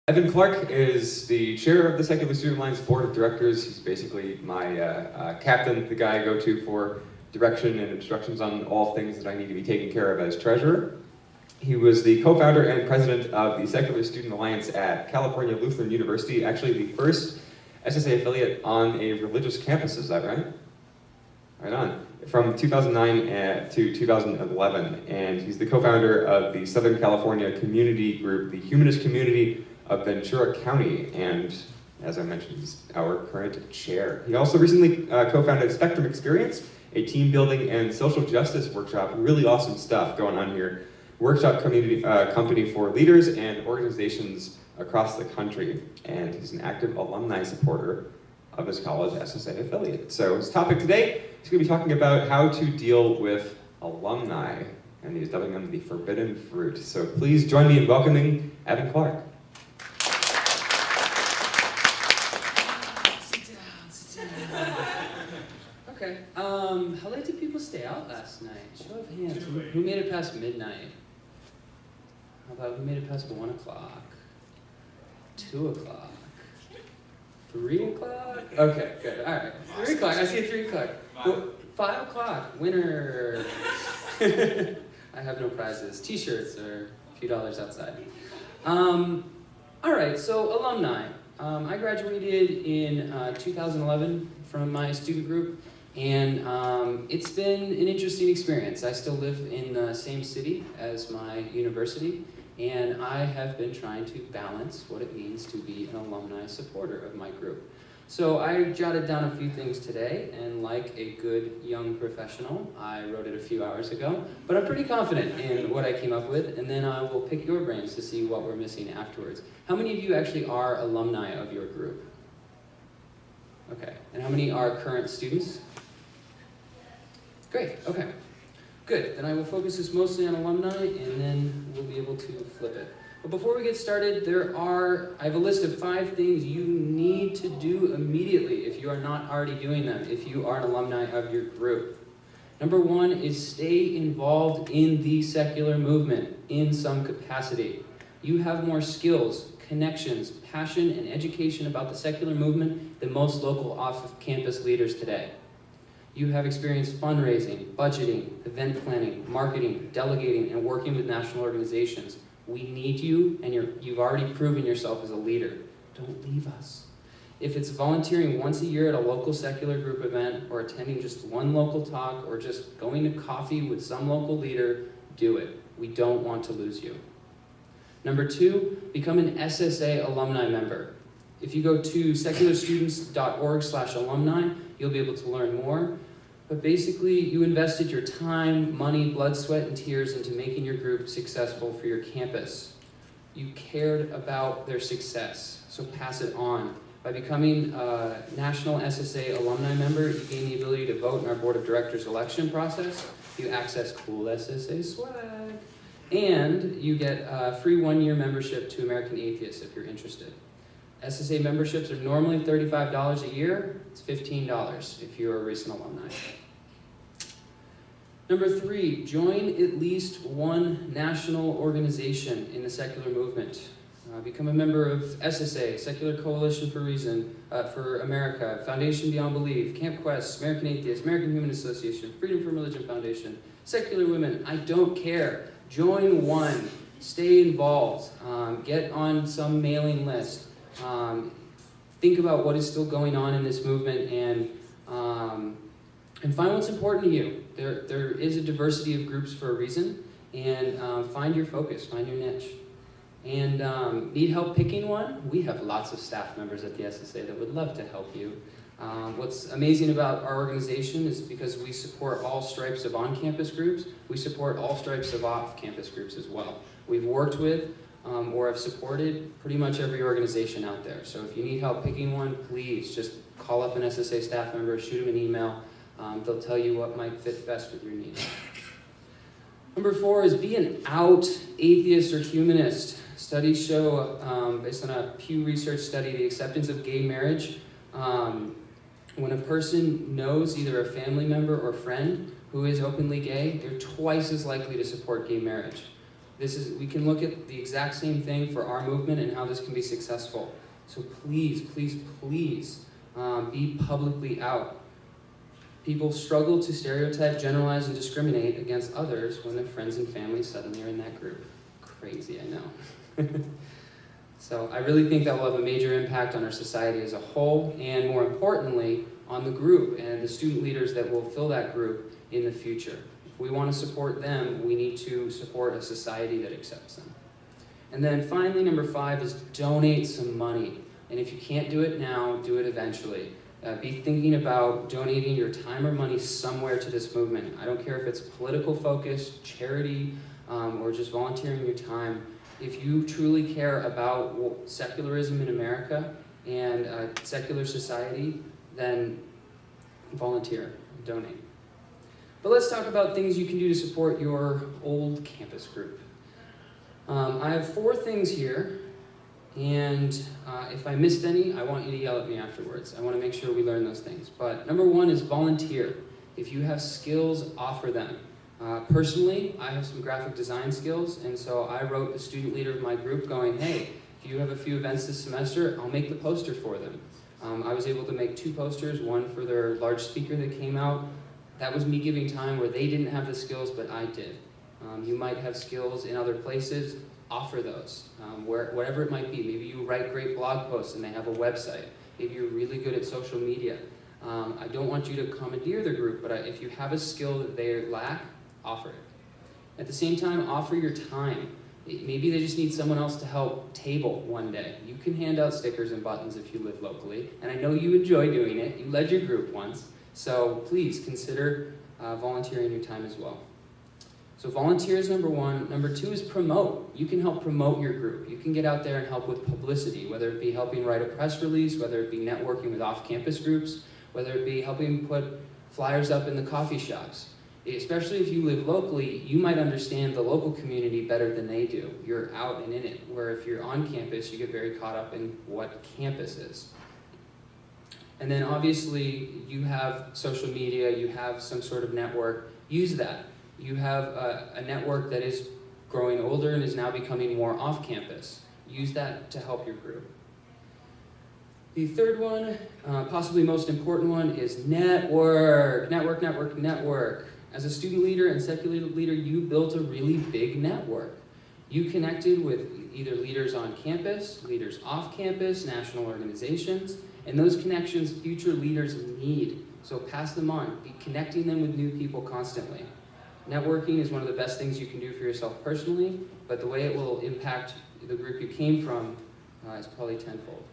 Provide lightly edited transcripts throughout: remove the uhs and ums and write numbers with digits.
Evan Clark is the chair of the Secular Student Alliance Board of Directors. He's basically my captain, the guy I go to for direction and instructions on all things that I need to be taken care of as treasurer. He was the co-founder and president of the Secular Student Alliance at California Lutheran University, actually the first SSA affiliate on a religious campus, is that right? Right on. From 2009 to 2011, and he's the co-founder of the Southern California community group, the Humanist Community of Ventura County, and as I mentioned, he's our current chair. He also recently co-founded Spectrum Experience, a team building and social justice workshop. Really awesome stuff going on here. Workshop community company for leaders and organizations across the country, and he's an active alumni supporter of his college SSA affiliate. So his topic today, he's going to be talking about how to deal with alumni, and he's dubbing them the forbidden fruit. So please join me in welcoming Evan Clark. Okay, how late did people stay out last night? Show of hands, who made it past midnight? How about who made it past 1 o'clock? 2 o'clock? 3 o'clock? Okay, good, all right. 3 o'clock, I see 3 o'clock. Well, 5 o'clock, winner. I have no prizes. T-shirts are a few dollars outside. All right, so alumni. I graduated in 2011 from my student group, and it's been an interesting experience. I still live in the same city as my university, and I have been trying to balance what it means to be an alumni supporter of my group. So I jotted down a few things today, and like a good young professional, I wrote it a few hours ago, but I'm pretty confident in what I came up with, and then I will pick your brains to see what we're missing afterwards. How many of you actually are alumni of your group? Okay, and how many are current students? Great, okay. Good, then I will focus this mostly on alumni, and then we'll be able to flip it. But before we get started, I have a list of 5 things you need to do immediately if you are not already doing them, if you are an alumni of your group. Number 1 is stay involved in the secular movement in some capacity. You have more skills, connections, passion, and education about the secular movement than most local off-campus leaders today. You have experienced fundraising, budgeting, event planning, marketing, delegating, and working with national organizations. We need you, and you've already proven yourself as a leader. Don't leave us. If it's volunteering once a year at a local secular group event, or attending just one local talk, or just going to coffee with some local leader, do it. We don't want to lose you. Number 2, become an SSA alumni member. If you go to secularstudents.org/alumni, you'll be able to learn more. But basically, you invested your time, money, blood, sweat, and tears into making your group successful for your campus. You cared about their success, so pass it on. By becoming a national SSA alumni member, you gain the ability to vote in our board of directors election process. You access cool SSA swag. And you get a free 1-year membership to American Atheists if you're interested. SSA memberships are normally $35 a year. It's $15 if you're a recent alumni. Number 3, join at least one national organization in the secular movement. Become a member of SSA, Secular Coalition for Reason, for America, Foundation Beyond Belief, Camp Quest, American Atheists, American Humanist Association, Freedom from Religion Foundation, Secular Women. I don't care. Join one. Stay involved. Get on some mailing list. Think about what is still going on in this movement, and find what's important to you. There is a diversity of groups for a reason, and find your focus, find your niche. And need help picking one? We have lots of staff members at the SSA that would love to help you. What's amazing about our organization is because we support all stripes of on-campus groups, we support all stripes of off-campus groups as well. We've worked with or have supported pretty much every organization out there. So if you need help picking one, please just call up an SSA staff member, shoot them an email. They'll tell you what might fit best with your needs. Number 4 is be an out atheist or humanist. Studies show, based on a Pew Research study, the acceptance of gay marriage. When a person knows either a family member or friend who is openly gay, they're twice as likely to support gay marriage. We can look at the exact same thing for our movement and how this can be successful. So please, please, please be publicly out. People struggle to stereotype, generalize, and discriminate against others when their friends and family suddenly are in that group. Crazy, I know. So I really think that will have a major impact on our society as a whole, and more importantly, on the group and the student leaders that will fill that group in the future. If we want to support them, we need to support a society that accepts them. And then finally, number 5 is donate some money. And if you can't do it now, do it eventually. Be thinking about donating your time or money somewhere to this movement. I don't care if it's political focus, charity, or just volunteering your time. If you truly care about secularism in America and secular society, then volunteer, donate. But let's talk about things you can do to support your old campus group. I have 4 things here, and if I missed any, I want you to yell at me afterwards. I want to make sure we learn those things. But number 1 is volunteer. If you have skills, offer them. Personally, I have some graphic design skills, and so I wrote the student leader of my group going, hey, if you have a few events this semester, I'll make the poster for them. I was able to make 2 posters, one for their large speaker that came out. That was me giving time where they didn't have the skills, but I did. You might have skills in other places, offer those, whatever it might be. Maybe you write great blog posts and they have a website. Maybe you're really good at social media. I don't want you to commandeer the group, but if you have a skill that they lack, offer it. At the same time, offer your time. Maybe they just need someone else to help table one day. You can hand out stickers and buttons if you live locally, and I know you enjoy doing it. You led your group once, so please consider volunteering your time as well. So volunteer is number 1. Number 2 is promote. You can help promote your group. You can get out there and help with publicity, whether it be helping write a press release, whether it be networking with off-campus groups, whether it be helping put flyers up in the coffee shops. Especially if you live locally, you might understand the local community better than they do. You're out and in it, where if you're on campus, you get very caught up in what campus is. And then obviously, you have social media, you have some sort of network, use that. You have a network that is growing older and is now becoming more off-campus. Use that to help your group. The third one, possibly most important one, is network. Network, network, network. As a student leader and secular leader, you built a really big network. You connected with either leaders on campus, leaders off campus, national organizations, and those connections future leaders need. So pass them on. Be connecting them with new people constantly. Networking is one of the best things you can do for yourself personally, but the way it will impact the group you came from is probably tenfold.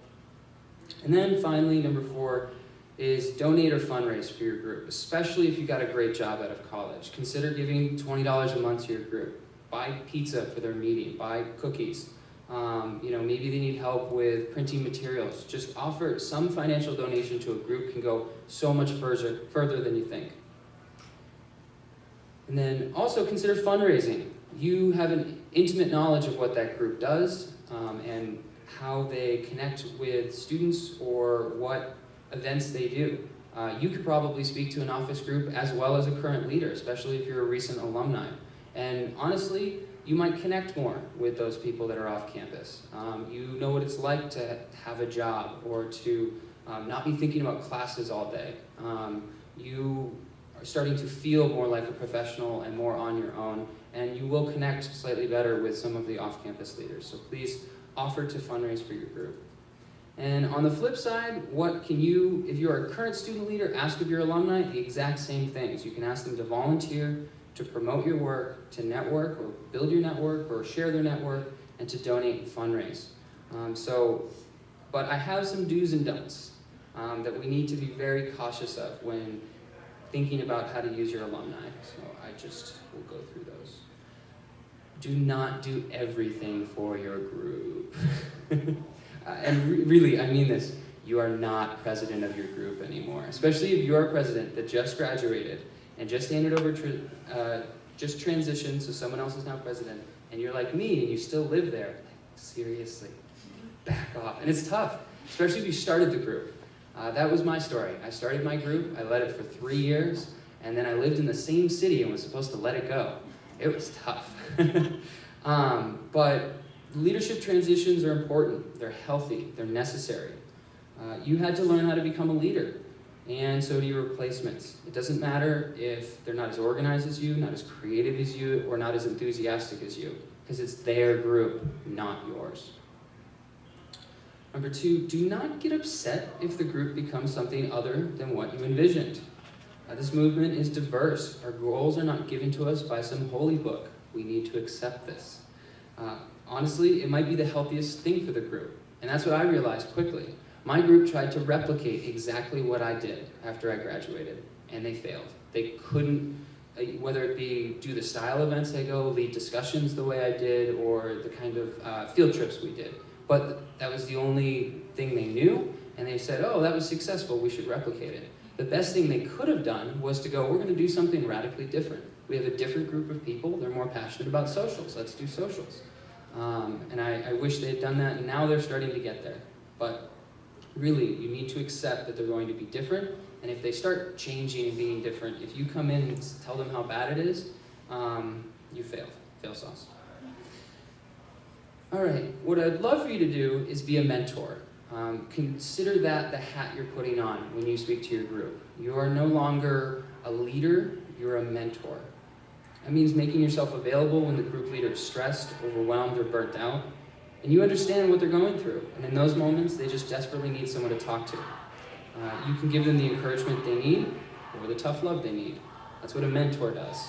And then finally, number 4, is donate or fundraise for your group, especially if you got a great job out of college. Consider giving $20 a month to your group. Buy pizza for their meeting, buy cookies. Maybe they need help with printing materials. Just offer some financial donation to a group can go so much further than you think. And then also consider fundraising. You have an intimate knowledge of what that group does and how they connect with students or what events they do. You could probably speak to an office group as well as a current leader, especially if you're a recent alumni. And honestly, you might connect more with those people that are off campus. You know what it's like to have a job or to not be thinking about classes all day. You are starting to feel more like a professional and more on your own, and you will connect slightly better with some of the off-campus leaders. So please offer to fundraise for your group. And on the flip side, what can you, if you're a current student leader, ask of your alumni the exact same things. You can ask them to volunteer, to promote your work, to network or build your network or share their network, and to donate and fundraise. But I have some do's and don'ts that we need to be very cautious of when thinking about how to use your alumni. So I just will go through those. Do not do everything for your group. Really, I mean this. You are not president of your group anymore, especially if you're a president that just graduated and just handed over, just transitioned, so someone else is now president, and you're like me and you still live there. Seriously, back off. And it's tough, especially if you started the group. That was my story. I started my group, I led it for 3 years, and then I lived in the same city and was supposed to let it go. It was tough. But leadership transitions are important. They're healthy. They're necessary. You had to learn how to become a leader, and so do your replacements. It doesn't matter if they're not as organized as you, not as creative as you, or not as enthusiastic as you, because it's their group, not yours. Number 2, do not get upset if the group becomes something other than what you envisioned. This movement is diverse. Our goals are not given to us by some holy book. We need to accept this. Honestly, it might be the healthiest thing for the group, and that's what I realized quickly. My group tried to replicate exactly what I did after I graduated, and they failed. They couldn't, whether it be do the style events I go, lead discussions the way I did, or the kind of field trips we did. But that was the only thing they knew, and they said, oh, that was successful, we should replicate it. The best thing they could have done was to go, we're going to do something radically different. We have a different group of people, they're more passionate about socials, let's do socials. And I wish they had done that, and now they're starting to get there. But really, you need to accept that they're going to be different, and if they start changing and being different, if you come in and tell them how bad it is, you failed. Fail sauce. All right, what I'd love for you to do is be a mentor. Consider that the hat you're putting on when you speak to your group. You are no longer a leader, you're a mentor. That means making yourself available when the group leader is stressed, overwhelmed, or burnt out. And you understand what they're going through. And in those moments, they just desperately need someone to talk to. You can give them the encouragement they need or the tough love they need. That's what a mentor does.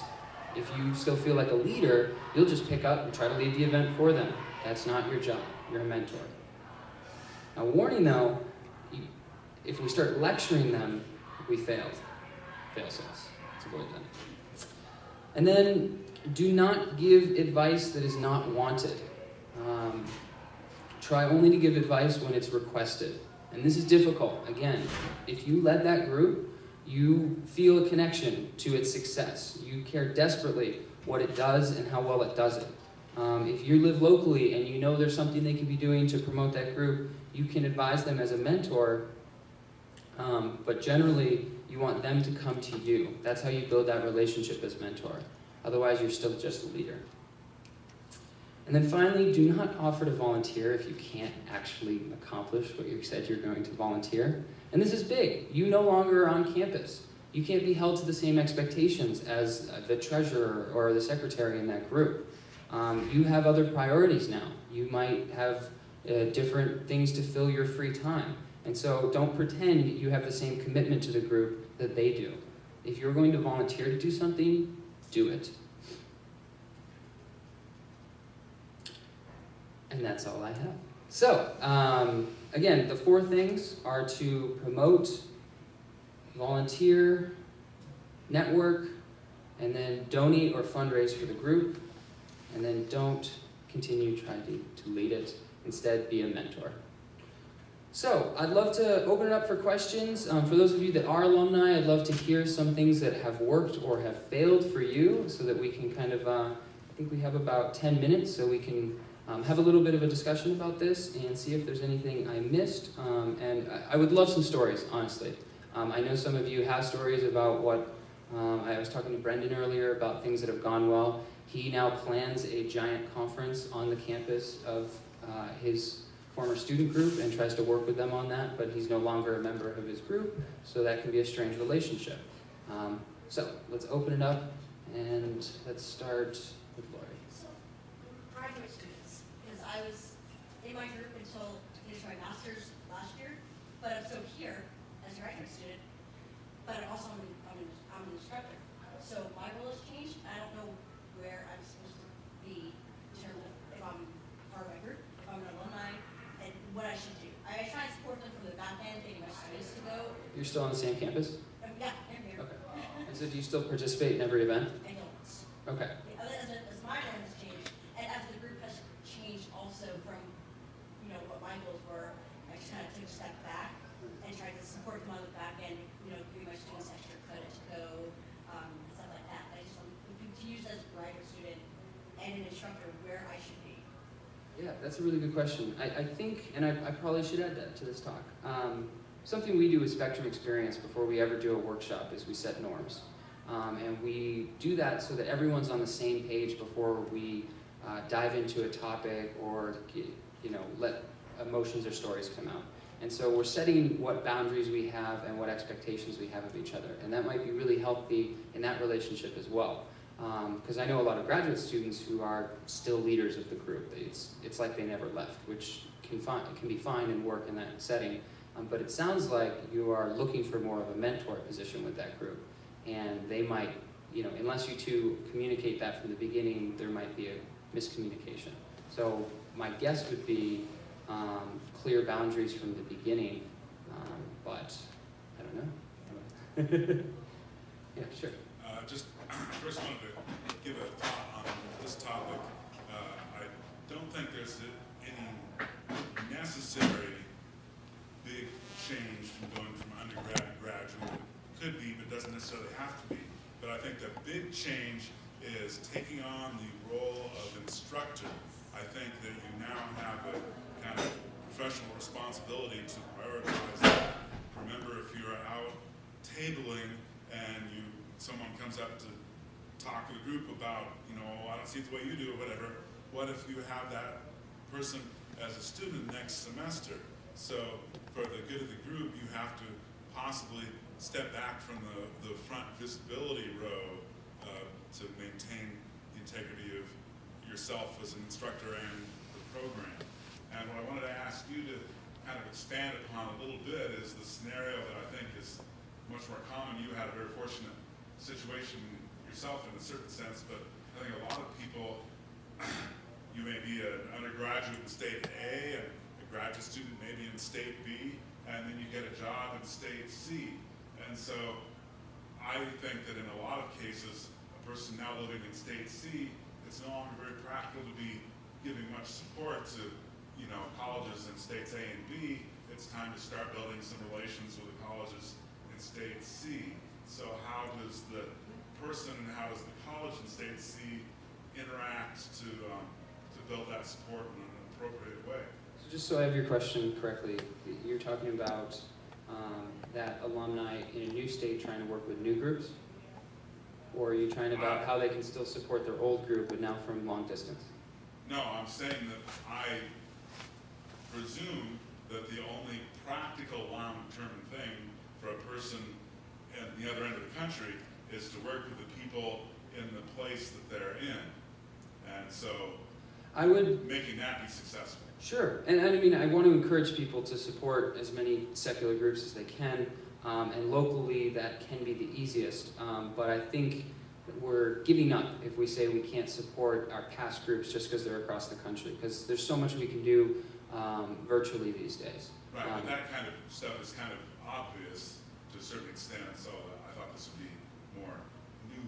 If you still feel like a leader, you'll just pick up and try to lead the event for them. That's not your job. You're a mentor. Now, warning though, if we start lecturing them, we failed. Fail sauce. Let's avoid that. And then, do not give advice that is not wanted. Try only to give advice when it's requested. And this is difficult. Again, if you led that group, you feel a connection to its success. You care desperately what it does and how well it does it. If you live locally and you know there's something they can be doing to promote that group, you can advise them as a mentor, but generally, you want them to come to you. That's how you build that relationship as mentor. Otherwise, you're still just a leader. And then finally, do not offer to volunteer if you can't actually accomplish what you said you're going to volunteer. And this is big. You no longer are on campus. You can't be held to the same expectations as the treasurer or the secretary in that group. You have other priorities now. You might have different things to fill your free time. And so don't pretend you have the same commitment to the group that they do. If you're going to volunteer to do something, do it. And that's all I have. So, again, the 4 things are to promote, volunteer, network, and then donate or fundraise for the group, and then don't continue trying to lead it. Instead, be a mentor. So, I'd love to open it up for questions. For those of you that are alumni, I'd love to hear some things that have worked or have failed for you so that we can kind of, I think we have about 10 minutes, so we can have a little bit of a discussion about this and see if there's anything I missed. And I would love some stories, honestly. I know some of you have stories about what, I was talking to Brendan earlier about things that have gone well. He now plans a giant conference on the campus of his former student group and tries to work with them on that, but he's no longer a member of his group, so that can be a strange relationship. So let's open it up, and let's start with Lori. So, graduate students, because I was in my group until I finished my master's last year, but I'm still here as a graduate student, but also I'm an instructor. So my role has changed. I don't know where I'm supposed to be in terms of if I'm part of my group, if I'm an alumni, and what I should do. I try to support them from the back end, getting my students to go. You're still on the same campus? Yeah, I'm here. Okay. And so do you still participate in every event? I don't. Okay. As my role has changed, and as the group has changed also from, what my goals were, I just kind of took a step back and tried to support them on the back end, giving my students extra credit to go, stuff like that. I just want to be confused as a graduate student and an instructor where I should be. Yeah, that's a really good question. I think, and I probably should add that to this talk. Something we do with Spectrum Experience before we ever do a workshop is we set norms. And we do that so that everyone's on the same page before we dive into a topic or let emotions or stories come out. And so we're setting what boundaries we have and what expectations we have of each other. And that might be really healthy in that relationship as well. Because I know a lot of graduate students who are still leaders of the group. It's like they never left, which can be fine and work in that setting. But it sounds like you are looking for more of a mentor position with that group. And they might, unless you two communicate that from the beginning, there might be a miscommunication. So my guess would be clear boundaries from the beginning, but I don't know. Yeah, sure. Just first wanted to give a thought on this topic. I don't think there's any necessary big change from going from undergrad to graduate. It could be, but doesn't necessarily have to be. But I think the big change is taking on the role of instructor. I think that you now have a kind of professional responsibility to prioritize that. Remember, if you're out tabling and someone comes up to talk to the group about, I don't see it the way you do or whatever, what if you have that person as a student next semester? So for the good of the group, you have to possibly step back from the front visibility row to maintain the integrity of yourself as an instructor and the program. And what I wanted to ask you to kind of expand upon a little bit is the scenario that I think is much more common. You had a very fortunate situation yourself in a certain sense, but I think a lot of people, you may be an undergraduate in state A and a graduate student maybe in state B, and then you get a job in state C. And so I think that in a lot of cases, a person now living in state C, it's no longer very practical to be giving much support to colleges in states A and B. It's time to start building some relations with the colleges in state C. So how does the person and how does the college in state C interact to build that support in an appropriate way? So just so I have your question correctly, you're talking about that alumni in a new state trying to work with new groups? Or are you trying about how they can still support their old group but now from long distance? No, I'm saying that I presume that the only practical long-term thing for a person at the other end of the country is to work with the people in the place that they're in. And so I would making that be successful. Sure, and I mean, I want to encourage people to support as many secular groups as they can, and locally that can be the easiest, but I think we're giving up if we say we can't support our past groups just because they're across the country, because there's so much we can do virtually these days. Right, but that kind of stuff is kind of obvious to a certain extent, so I thought this would be more new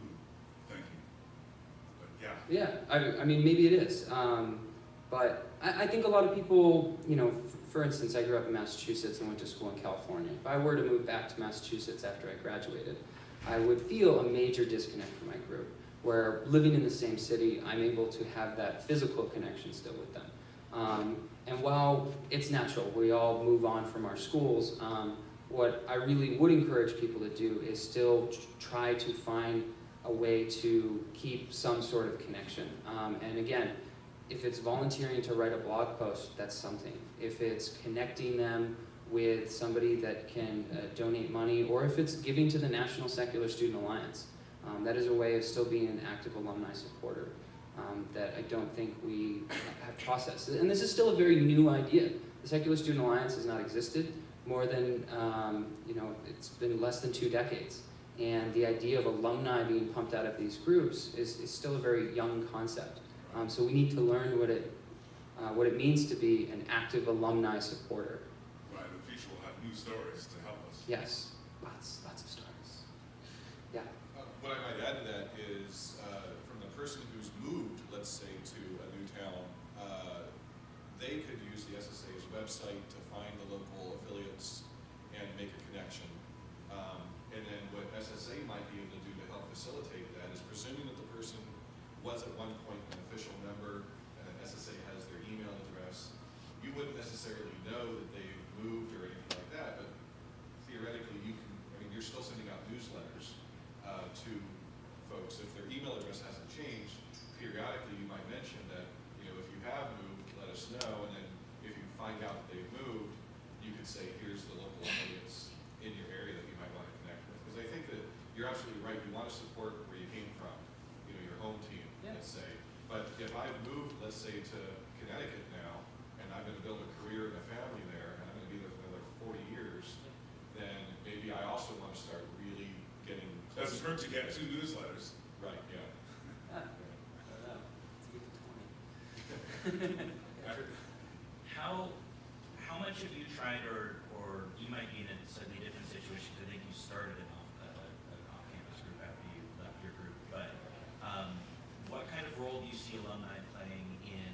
thinking, but yeah. Yeah, I mean, maybe it is. But I think a lot of people, for instance, I grew up in Massachusetts and went to school in California. If I were to move back to Massachusetts after I graduated, I would feel a major disconnect from my group, where living in the same city, I'm able to have that physical connection still with them. And while it's natural, we all move on from our schools, what I really would encourage people to do is still try to find a way to keep some sort of connection. And again, if it's volunteering to write a blog post, that's something. If it's connecting them with somebody that can donate money, or if it's giving to the National Secular Student Alliance, that is a way of still being an active alumni supporter that I don't think we have processed. And this is still a very new idea. The Secular Student Alliance has not existed more than, it's been less than 2 decades. And the idea of alumni being pumped out of these groups is still a very young concept. So we need to learn what it means to be an active alumni supporter. Right, the future will have new stories to help us. Yes, lots of stories. Yeah. What I might add to that is, from the person who's moved, let's say, to a new town, they could use the SSA's website to find the local affiliates and make a connection. And then what SSA might be able to do to help facilitate that is, presuming that the person was at one point an official member and SSA has their email address, you wouldn't necessarily know that they've moved or anything like that, but theoretically you're still sending out newsletters to folks. If their email address hasn't changed, periodically you might mention that find out that they've moved, you could say, here's the local affiliates in your area that you might want to connect with. Because I think that you're absolutely right. You want to support where you came from, your home team, let's say. But if I've moved, let's say, to Connecticut now, and I'm going to build a career and a family there, and I'm going to be there for another 40 years, then maybe I also want to start really getting Doesn't hurt to get 2 newsletters. right, yeah. How much have you tried, or you might be in a slightly different situation, because I think you started an off-campus group after you left your group, but what kind of role do you see alumni playing in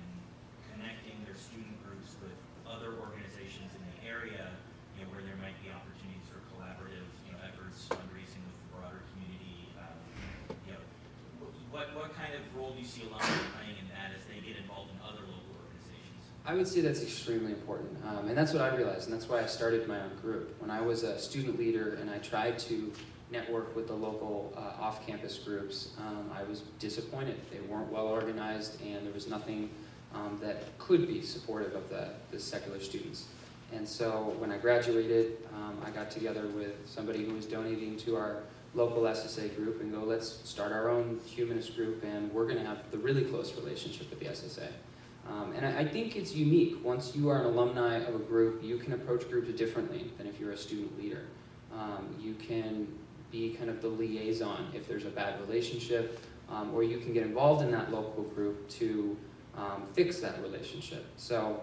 connecting their student groups with other organizations in the area, where there might be opportunities for collaborative, efforts, fundraising with the broader community? What kind of role do you see alumni playing in that as they get involved in other local organizations? I would say that's extremely important, and that's what I realized, and that's why I started my own group. When I was a student leader and I tried to network with the local off-campus groups, I was disappointed. They weren't well organized, and there was nothing that could be supportive of the secular students. And so when I graduated, I got together with somebody who was donating to our local SSA group and go, let's start our own humanist group, and we're going to have the really close relationship with the SSA. And I think it's unique. Once you are an alumni of a group, you can approach groups differently than if you're a student leader. You can be kind of the liaison if there's a bad relationship, or you can get involved in that local group to fix that relationship. So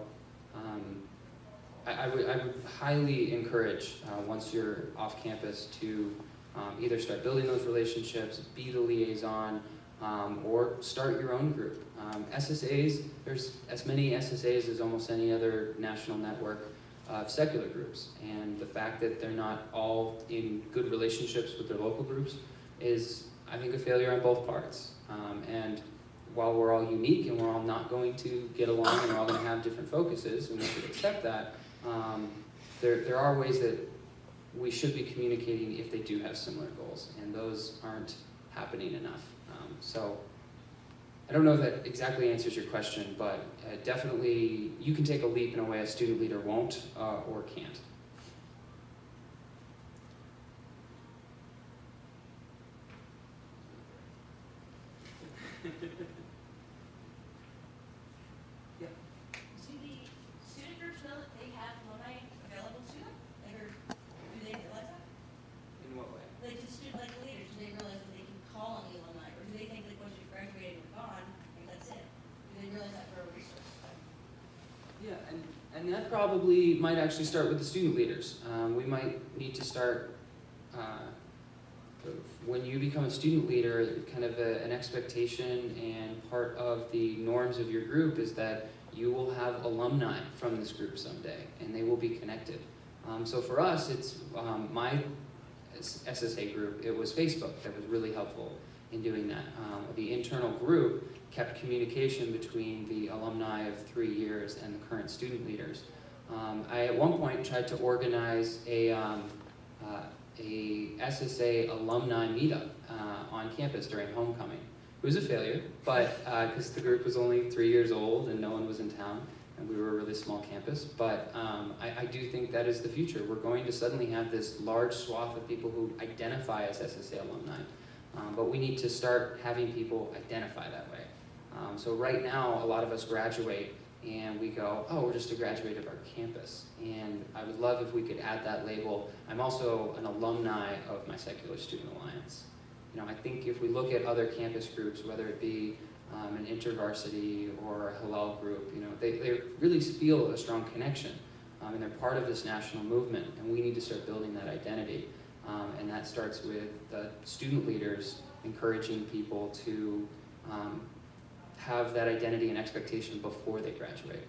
I would highly encourage, once you're off campus, to either start building those relationships, be the liaison, or start your own group. SSAs, there's as many SSAs as almost any other national network of secular groups, and the fact that they're not all in good relationships with their local groups is, I think, a failure on both parts. And while we're all unique and we're all not going to get along and we're all going to have different focuses, and we should accept that, there are ways that we should be communicating if they do have similar goals, and those aren't happening enough. So I don't know if that exactly answers your question, but definitely you can take a leap in a way a student leader won't or can't. Yeah. Do the student groups know that they have alumni available to them? Like, or do they realize that? In what way? Like, the student, like the leaders, do they realize that they can call on the alumni? Or do they think that once you've graduated and gone, like that's it? Do they realize that for a resource? Yeah, and that probably might actually start with the student leaders. We might need to start, when you become a student leader, kind of an expectation and part of the norms of your group is that you will have alumni from this group someday, and they will be connected. So for us, it's my SSA group, it was Facebook that was really helpful in doing that. The internal group kept communication between the alumni of 3 years and the current student leaders. I at one point tried to organize a SSA alumni meetup on campus during homecoming. It was a failure, but because the group was only 3 years old and no one was in town, and we were a really small campus. But I do think that is the future. We're going to suddenly have this large swath of people who identify as SSA alumni, but we need to start having people identify that way. So right now, a lot of us graduate and we go, oh, we're just a graduate of our campus. And I would love if we could add that label. I'm also an alumni of my Secular Student Alliance. I think if we look at other campus groups, whether it be an InterVarsity or a Hillel group, they really feel a strong connection. And they're part of this national movement, and we need to start building that identity. And that starts with the student leaders encouraging people to have that identity and expectation before they graduate.